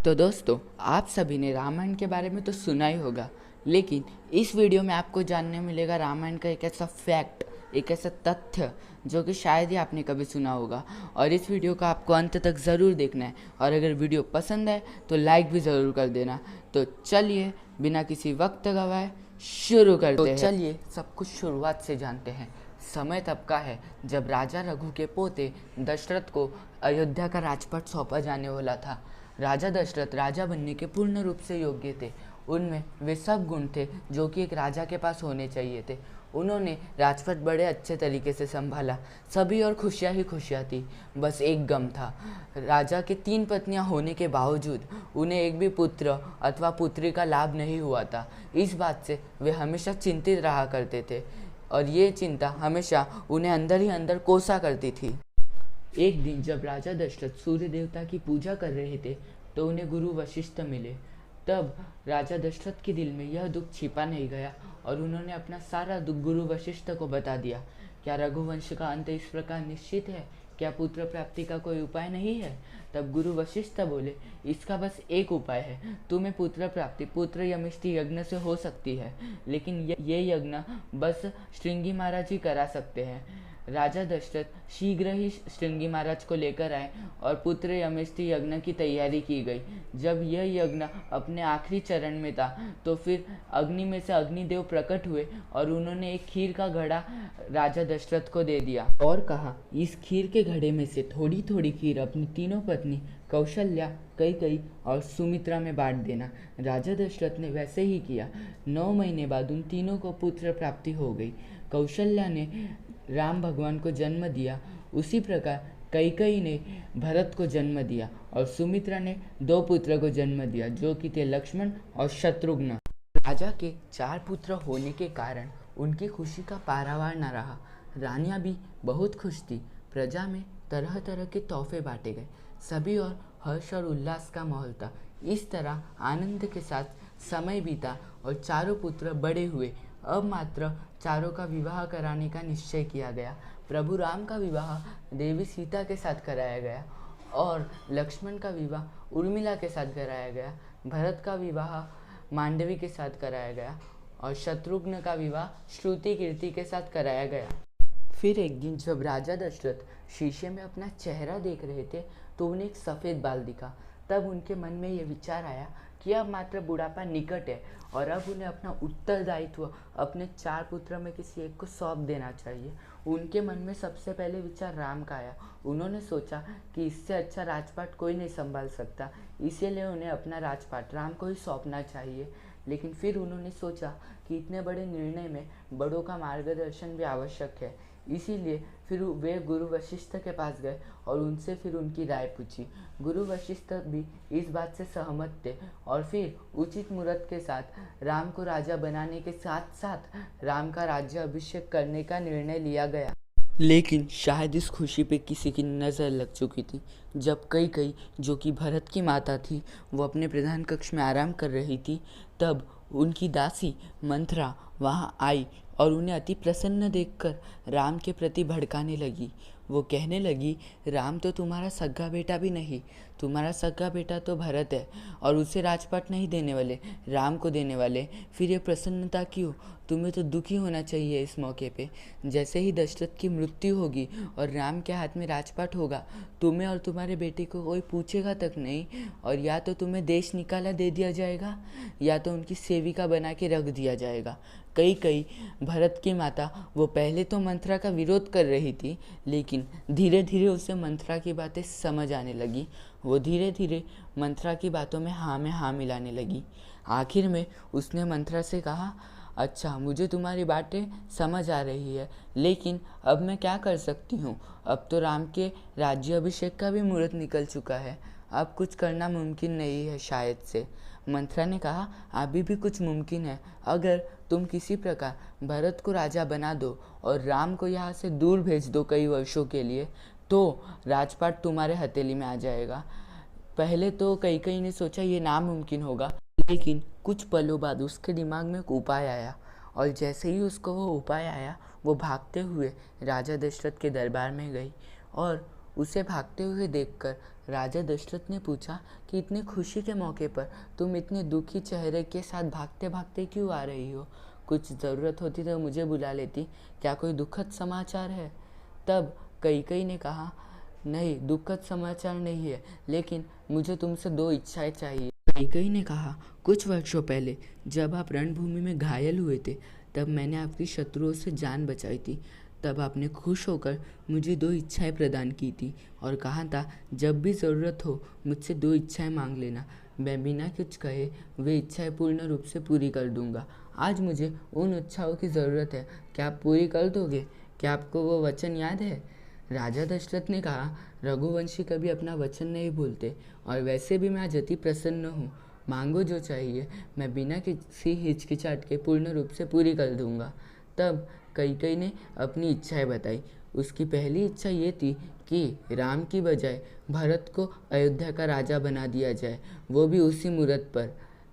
तो दोस्तों, आप सभी ने रामायण के बारे में तो सुना ही होगा, लेकिन इस वीडियो में आपको जानने मिलेगा रामायण का एक ऐसा फैक्ट, एक ऐसा तथ्य जो कि शायद ही आपने कभी सुना होगा। और इस वीडियो को आपको अंत तक ज़रूर देखना है, और अगर वीडियो पसंद आए तो लाइक भी ज़रूर कर देना। तो चलिए बिना किसी वक्त गवाए शुरू करते हैं। चलिए सब कुछ शुरुआत से जानते हैं। समय तब का है जब राजा रघु के पोते दशरथ को अयोध्या का राजपाट सौंपा जाने वाला था। राजा दशरथ राजा बनने के पूर्ण रूप से योग्य थे। उनमें वे सब गुण थे जो कि एक राजा के पास होने चाहिए थे। उन्होंने राजपाट बड़े अच्छे तरीके से संभाला। सभी और खुशियाँ ही खुशियाँ थी। बस एक गम था। राजा के 3 पत्नियां होने के बावजूद उन्हें एक भी पुत्र अथवा पुत्री का लाभ नहीं हुआ था। इस बात से वे हमेशा चिंतित रहा करते थे, और ये चिंता हमेशा उन्हें अंदर ही अंदर कोसा करती थी। एक दिन जब राजा दशरथ सूर्य देवता की पूजा कर रहे थे तो उन्हें गुरु वशिष्ठ मिले। तब राजा दशरथ के दिल में यह दुख छिपा नहीं गया और उन्होंने अपना सारा दुख गुरु वशिष्ठ को बता दिया। क्या रघुवंश का अंत इस प्रकार निश्चित है? क्या पुत्र प्राप्ति का कोई उपाय नहीं है? तब गुरु वशिष्ठ बोले, इसका बस एक उपाय है। तुम्हें पुत्र प्राप्ति पुत्र यमिष्टि यज्ञ से हो सकती है, लेकिन ये यज्ञ बस श्रृंगी महाराज ही करा सकते हैं। राजा दशरथ शीघ्र ही श्रृंगी महाराज को लेकर आए और पुत्र यमिष्टि यज्ञ की तैयारी की गई। जब यह यज्ञ अपने आखिरी चरण में था तो फिर अग्नि में से अग्निदेव प्रकट हुए और उन्होंने एक खीर का घड़ा राजा दशरथ को दे दिया और कहा, इस खीर के घड़े में से थोड़ी थोड़ी खीर अपनी तीनों पत्नी कौशल्या, कैकेयी और सुमित्रा में बांट देना। राजा दशरथ ने वैसे ही किया। 9 महीने बाद उन तीनों को पुत्र प्राप्ति हो गई। कौशल्या ने राम भगवान को जन्म दिया, उसी प्रकार कैकेयी ने भरत को जन्म दिया और सुमित्रा ने 2 पुत्र को जन्म दिया जो कि थे लक्ष्मण और शत्रुघ्न। राजा के 4 पुत्र होने के कारण उनकी खुशी का पारावार न रहा। रानियां भी बहुत खुश थी। प्रजा में तरह तरह के तोहफे बांटे गए। सभी और हर्ष और उल्लास का माहौल था। इस तरह आनंद के साथ समय बीता और चारों पुत्र बड़े हुए। अब मात्र चारों का विवाह कराने का निश्चय किया गया। प्रभु राम का विवाह देवी सीता के साथ कराया गया और लक्ष्मण का विवाह उर्मिला के साथ कराया गया। भरत का विवाह मांडवी के साथ कराया गया और शत्रुघ्न का विवाह श्रुति कीर्ति के साथ कराया गया। फिर एक दिन जब राजा दशरथ शीशे में अपना चेहरा देख रहे थे तो उन्हें एक सफ़ेद बाल दिखा। तब उनके मन में यह विचार आया कि अब मात्र बुढ़ापा निकट है और अब उन्हें अपना उत्तरदायित्व अपने 4 पुत्र में किसी एक को सौंप देना चाहिए। उनके मन में सबसे पहले विचार राम का आया। उन्होंने सोचा कि इससे अच्छा राजपाट कोई नहीं संभाल सकता, इसीलिए उन्हें अपना राजपाट राम को ही सौंपना चाहिए। लेकिन फिर उन्होंने सोचा कि इतने बड़े निर्णय में बड़ों का मार्गदर्शन भी आवश्यक है। इसीलिए फिर वे गुरु वशिष्ठ के पास गए और उनसे फिर उनकी राय पूछी। गुरु वशिष्ठ भी इस बात से सहमत थे और फिर उचित मुहूर्त के साथ राम को राजा बनाने के साथ साथ राम का राज्य अभिषेक करने का निर्णय लिया गया। लेकिन शायद इस खुशी पे किसी की नज़र लग चुकी थी। जब कैकेयी, जो कि भरत की माता थी, वो अपने प्रधान कक्ष में आराम कर रही थी, तब उनकी दासी मंथरा वहाँ आई और उन्हें अति प्रसन्न देखकर राम के प्रति भड़काने लगी। वो कहने लगी, राम तो तुम्हारा सगा बेटा भी नहीं, तुम्हारा सगा बेटा तो भरत है और उसे राजपाट नहीं देने वाले, राम को देने वाले। फिर ये प्रसन्नता क्यों? तुम्हें तो दुखी होना चाहिए इस मौके पे। जैसे ही दशरथ की मृत्यु होगी और राम के हाथ में राजपाट होगा, तुम्हें और तुम्हारे बेटे को कोई पूछेगा तक नहीं, और या तो तुम्हें देश निकाला दे दिया जाएगा या तो उनकी सेविका बना के रख दिया जाएगा। कैकेयी, भरत की माता, वो पहले तो मंथरा का विरोध कर रही थी, लेकिन धीरे धीरे उसे मंथरा की बातें समझ आने लगी। वो धीरे धीरे मंथरा की बातों में हाँ मिलाने लगी। आखिर में उसने मंथरा से कहा, अच्छा, मुझे तुम्हारी बातें समझ आ रही है, लेकिन अब मैं क्या कर सकती हूँ? अब तो राम के राज्य अभिषेक का भी मुहूर्त निकल चुका है। अब कुछ करना मुमकिन नहीं है शायद से। मंथरा ने कहा, अभी भी कुछ मुमकिन है। अगर तुम किसी प्रकार भरत को राजा बना दो और राम को यहाँ से दूर भेज दो कई वर्षों के लिए, तो राजपाट तुम्हारे हथेली में आ जाएगा। पहले तो कैकेयी ने सोचा ये नामुमकिन होगा, लेकिन कुछ पलों बाद उसके दिमाग में एक उपाय आया और जैसे ही उसको वो उपाय आया, वो भागते हुए राजा दशरथ के दरबार में गई और उसे भागते हुए देखकर राजा दशरथ ने पूछा कि इतनी खुशी के मौके पर तुम इतने दुखी चेहरे के साथ भागते भागते क्यों आ रही हो? कुछ ज़रूरत होती तो मुझे बुला लेती। क्या कोई दुखद समाचार है? तब कैकेयी ने कहा, नहीं, दुखद समाचार नहीं है, लेकिन मुझे तुमसे 2 इच्छाएं चाहिए। कैकेयी ने कहा, कुछ वर्षों पहले जब आप रणभूमि में घायल हुए थे, तब मैंने आपकी शत्रुओं से जान बचाई थी। तब आपने खुश होकर मुझे 2 इच्छाएं प्रदान की थी और कहा था, जब भी ज़रूरत हो मुझसे 2 इच्छाएं मांग लेना। मैं बिना कुछ कहे वे इच्छाएं पूर्ण रूप से पूरी कर दूंगा। आज मुझे उन इच्छाओं की ज़रूरत है। क्या आप पूरी कर दोगे? क्या आपको वो वचन याद है? राजा दशरथ ने कहा, रघुवंशी कभी अपना वचन नहीं भूलते, और वैसे भी मैं आज अति प्रसन्न हूँ। मांगो जो चाहिए, मैं बिना किसी हिचकिचाहट के पूर्ण रूप से पूरी कर दूंगा। तब कैकेयी ने अपनी इच्छाएं बताई। उसकी पहली इच्छा ये थी कि राम की बजाय भरत को अयोध्या का राजा बना दिया जाए, वो भी उसी मुहूर्त पर।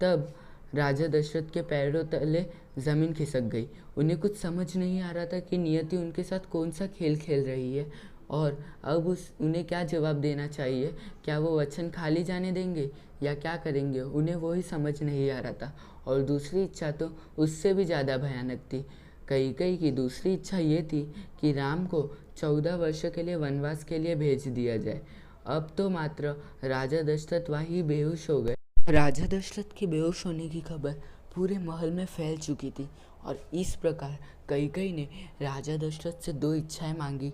तब राजा दशरथ के पैरों तले ज़मीन खिसक गई। उन्हें कुछ समझ नहीं आ रहा था कि नियति उनके साथ कौन सा खेल खेल रही है, और अब उन्हें क्या जवाब देना चाहिए। क्या वो वचन खाली जाने देंगे या क्या करेंगे? उन्हें वो ही समझ नहीं आ रहा था। और दूसरी इच्छा तो उससे भी ज़्यादा भयानक थी। कैकेयी की दूसरी इच्छा ये थी कि राम को 14 वर्ष के लिए वनवास के लिए भेज दिया जाए। अब तो मात्र राजा दशरथ वहीं बेहोश हो गए। राजा दशरथ के बेहोश होने की खबर पूरे महल में फैल चुकी थी, और इस प्रकार कैकेयी ने राजा दशरथ से 2 इच्छाएं मांगी।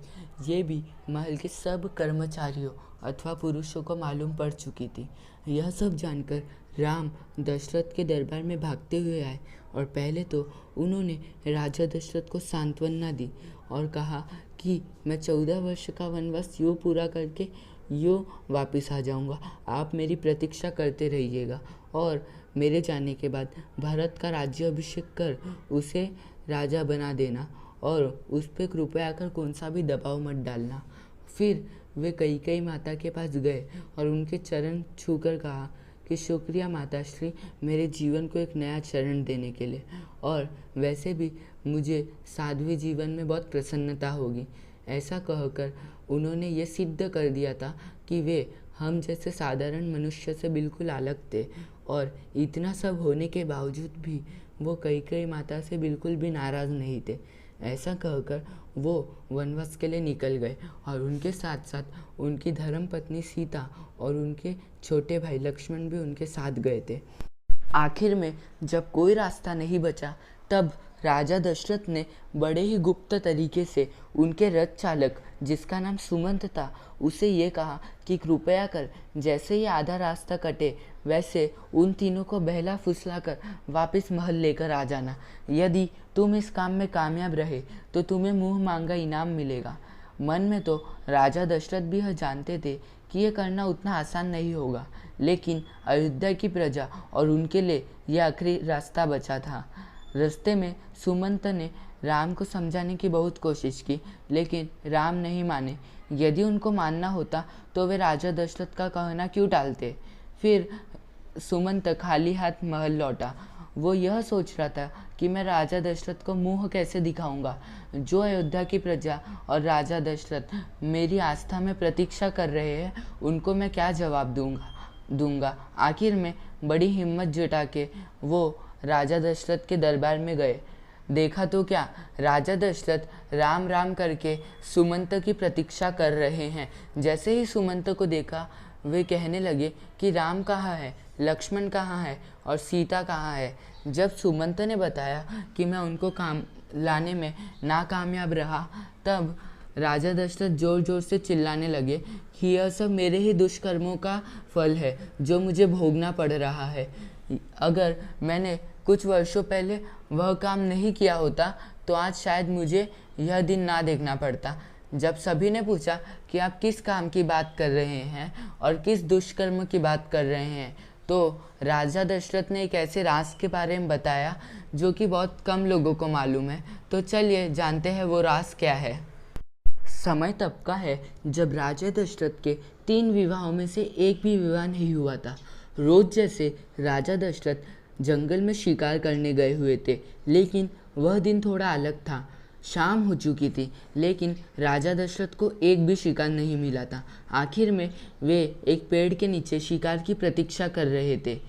ये भी महल के सब कर्मचारियों अथवा पुरुषों को मालूम पड़ चुकी थी। यह सब जानकर राम दशरथ के दरबार में भागते हुए आए, और पहले तो उन्होंने राजा दशरथ को सांत्वना दी और कहा कि मैं 14 वर्ष का वनवास यूँ पूरा करके यूँ वापस आ जाऊंगा। आप मेरी प्रतीक्षा करते रहिएगा, और मेरे जाने के बाद भरत का राज्याभिषेक कर उसे राजा बना देना, और उस पर कृपया कर कौन सा भी दबाव मत डालना। फिर वे कैकेयी माता के पास गए और उनके चरण छूकर कहा कि शुक्रिया माताश्री, मेरे जीवन को एक नया चरण देने के लिए, और वैसे भी मुझे साध्वी जीवन में बहुत प्रसन्नता होगी। ऐसा कहकर उन्होंने ये सिद्ध कर दिया था कि वे हम जैसे साधारण मनुष्य से बिल्कुल अलग थे, और इतना सब होने के बावजूद भी वो कैकेयी माता से बिल्कुल भी नाराज़ नहीं थे। ऐसा कहकर वो वनवास के लिए निकल गए, और उनके साथ साथ उनकी धर्मपत्नी सीता और उनके छोटे भाई लक्ष्मण भी उनके साथ गए थे। आखिर में जब कोई रास्ता नहीं बचा, तब राजा दशरथ ने बड़े ही गुप्त तरीके से उनके रथ चालक, जिसका नाम सुमंत था, उसे ये कहा कि कृपया कर जैसे ही आधा रास्ता कटे वैसे उन तीनों को बहला फुसलाकर वापस महल लेकर आ जाना। यदि तुम इस काम में कामयाब रहे तो तुम्हें मुँह मांगा इनाम मिलेगा। मन में तो राजा दशरथ भी यह जानते थे कि यह करना उतना आसान नहीं होगा, लेकिन अयोध्या की प्रजा और उनके लिए यह आखिरी रास्ता बचा था। रास्ते में सुमंत ने राम को समझाने की बहुत कोशिश की, लेकिन राम नहीं माने। यदि उनको मानना होता तो वे राजा दशरथ का कहना क्यों टालते। फिर सुमंत खाली हाथ महल लौटा। वो यह सोच रहा था कि मैं राजा दशरथ को मुंह कैसे दिखाऊंगा। जो अयोध्या की प्रजा और राजा दशरथ मेरी आस्था में प्रतीक्षा कर रहे हैं, उनको मैं क्या जवाब दूंगा। आखिर में बड़ी हिम्मत जुटा के वो राजा दशरथ के दरबार में गए। देखा तो क्या, राजा दशरथ राम राम करके सुमंत की प्रतीक्षा कर रहे हैं। जैसे ही सुमंत को देखा, वे कहने लगे कि राम कहाँ है, लक्ष्मण कहाँ है और सीता कहाँ है। जब सुमंत ने बताया कि मैं उनको काम लाने में नाकामयाब रहा, तब राजा दशरथ जोर जोर से चिल्लाने लगे कि यह सब मेरे ही दुष्कर्मों का फल है जो मुझे भोगना पड़ रहा है। अगर मैंने कुछ वर्षों पहले वह काम नहीं किया होता तो आज शायद मुझे यह दिन ना देखना पड़ता। जब सभी ने पूछा कि आप किस काम की बात कर रहे हैं और किस दुष्कर्म की बात कर रहे हैं, तो राजा दशरथ ने एक ऐसे राज के बारे में बताया जो कि बहुत कम लोगों को मालूम है। तो चलिए जानते हैं वो राज क्या है। समय तब का है जब राजा दशरथ के 3 विवाहों में से एक भी विवाह नहीं हुआ था। रोज जैसे राजा दशरथ जंगल में शिकार करने गए हुए थे, लेकिन वह दिन थोड़ा अलग था। शाम हो चुकी थी, लेकिन राजा दशरथ को एक भी शिकार नहीं मिला था। आखिर में वे एक पेड़ के नीचे शिकार की प्रतीक्षा कर रहे थे।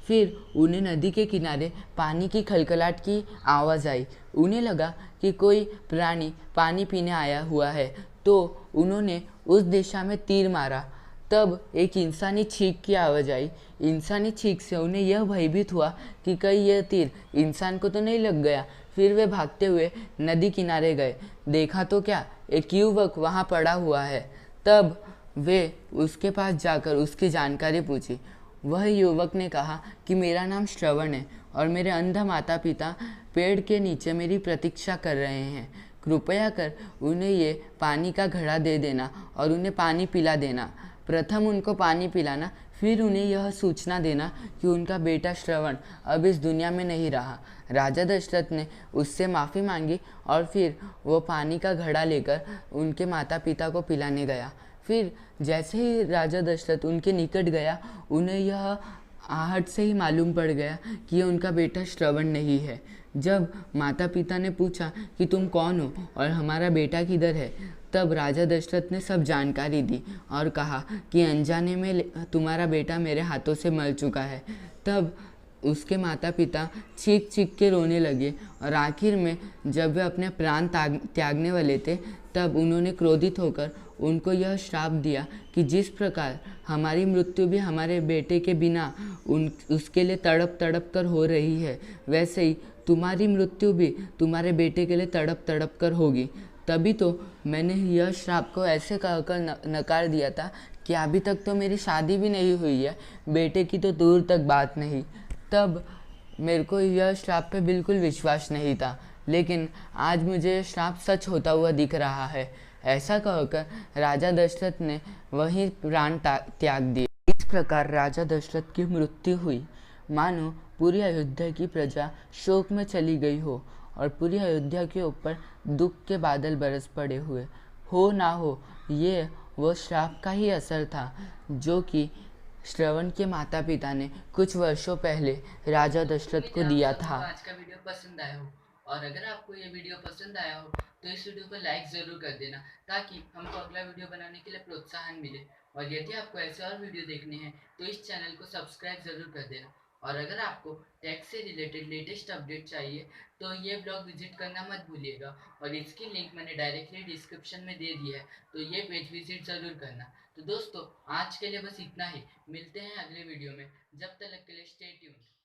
फिर उन्हें नदी के किनारे पानी की खलखलाहट की आवाज़ आई। उन्हें लगा कि कोई प्राणी पानी पीने आया हुआ है, तो उन्होंने उस दिशा में तीर मारा। तब एक इंसानी छींक की आवाज़ आई। इंसानी छींक से उन्हें यह भयभीत हुआ कि कहीं यह तीर इंसान को तो नहीं लग गया। फिर वे भागते हुए नदी किनारे गए। देखा तो क्या, एक युवक वहाँ पड़ा हुआ है। तब वे उसके पास जाकर उसकी जानकारी पूछी। वह युवक ने कहा कि मेरा नाम श्रवण है और मेरे अंधा माता पिता पेड़ के नीचे मेरी प्रतीक्षा कर रहे हैं। कृपया कर उन्हें ये पानी का घड़ा दे देना और उन्हें पानी पिला देना। प्रथम उनको पानी पिलाना, फिर उन्हें यह सूचना देना कि उनका बेटा श्रवण अब इस दुनिया में नहीं रहा। राजा दशरथ ने उससे माफ़ी मांगी और फिर वो पानी का घड़ा लेकर उनके माता पिता को पिलाने गया। फिर जैसे ही राजा दशरथ उनके निकट गया, उन्हें यह आहट से ही मालूम पड़ गया कि यह उनका बेटा श्रवण नहीं है। जब माता पिता ने पूछा कि तुम कौन हो और हमारा बेटा किधर है, तब राजा दशरथ ने सब जानकारी दी और कहा कि अनजाने में तुम्हारा बेटा मेरे हाथों से मर चुका है। तब उसके माता पिता चीख चीख के रोने लगे और आखिर में जब वे अपने प्राण त्यागने वाले थे, तब उन्होंने क्रोधित होकर उनको यह श्राप दिया कि जिस प्रकार हमारी मृत्यु भी हमारे बेटे के बिना उसके लिए तड़प तड़प कर हो रही है, वैसे ही तुम्हारी मृत्यु भी तुम्हारे बेटे के लिए तड़प तड़प कर होगी। तभी तो मैंने यह श्राप को ऐसे कहकर नकार दिया था कि अभी तक तो मेरी शादी भी नहीं हुई है, बेटे की तो दूर तक बात नहीं। तब मेरे को यह श्राप पे बिल्कुल विश्वास नहीं था, लेकिन आज मुझे यह श्राप सच होता हुआ दिख रहा है। ऐसा कहकर राजा दशरथ ने वहीं प्राण त्याग दिए। इस प्रकार राजा दशरथ की मृत्यु हुई। मानो पूरी अयोध्या की प्रजा शोक में चली गई हो और पूरी अयोध्या के ऊपर दुख के बादल बरस पड़े हुए हो। ना हो, ये वो श्राप का ही असर था जो कि श्रवण के माता पिता ने कुछ वर्षों पहले राजा दशरथ को दिया था। आज का वीडियो पसंद आया हो, और अगर आपको ये वीडियो पसंद आया हो तो इस वीडियो को लाइक ज़रूर कर देना, ताकि हमको अगला वीडियो बनाने के लिए प्रोत्साहन मिले। और यदि आपको ऐसे और वीडियो देखने हैं तो इस चैनल को सब्सक्राइब ज़रूर कर देना। और अगर आपको टैक्स से रिलेटेड लेटेस्ट अपडेट चाहिए तो ये ब्लॉग विजिट करना मत भूलिएगा, और इसकी लिंक मैंने डायरेक्टली डिस्क्रिप्शन में दे दी है, तो ये पेज विजिट ज़रूर करना। तो दोस्तों, आज के लिए बस इतना ही। मिलते हैं अगले वीडियो में, जब तक के लिए स्टे ट्यून्ड।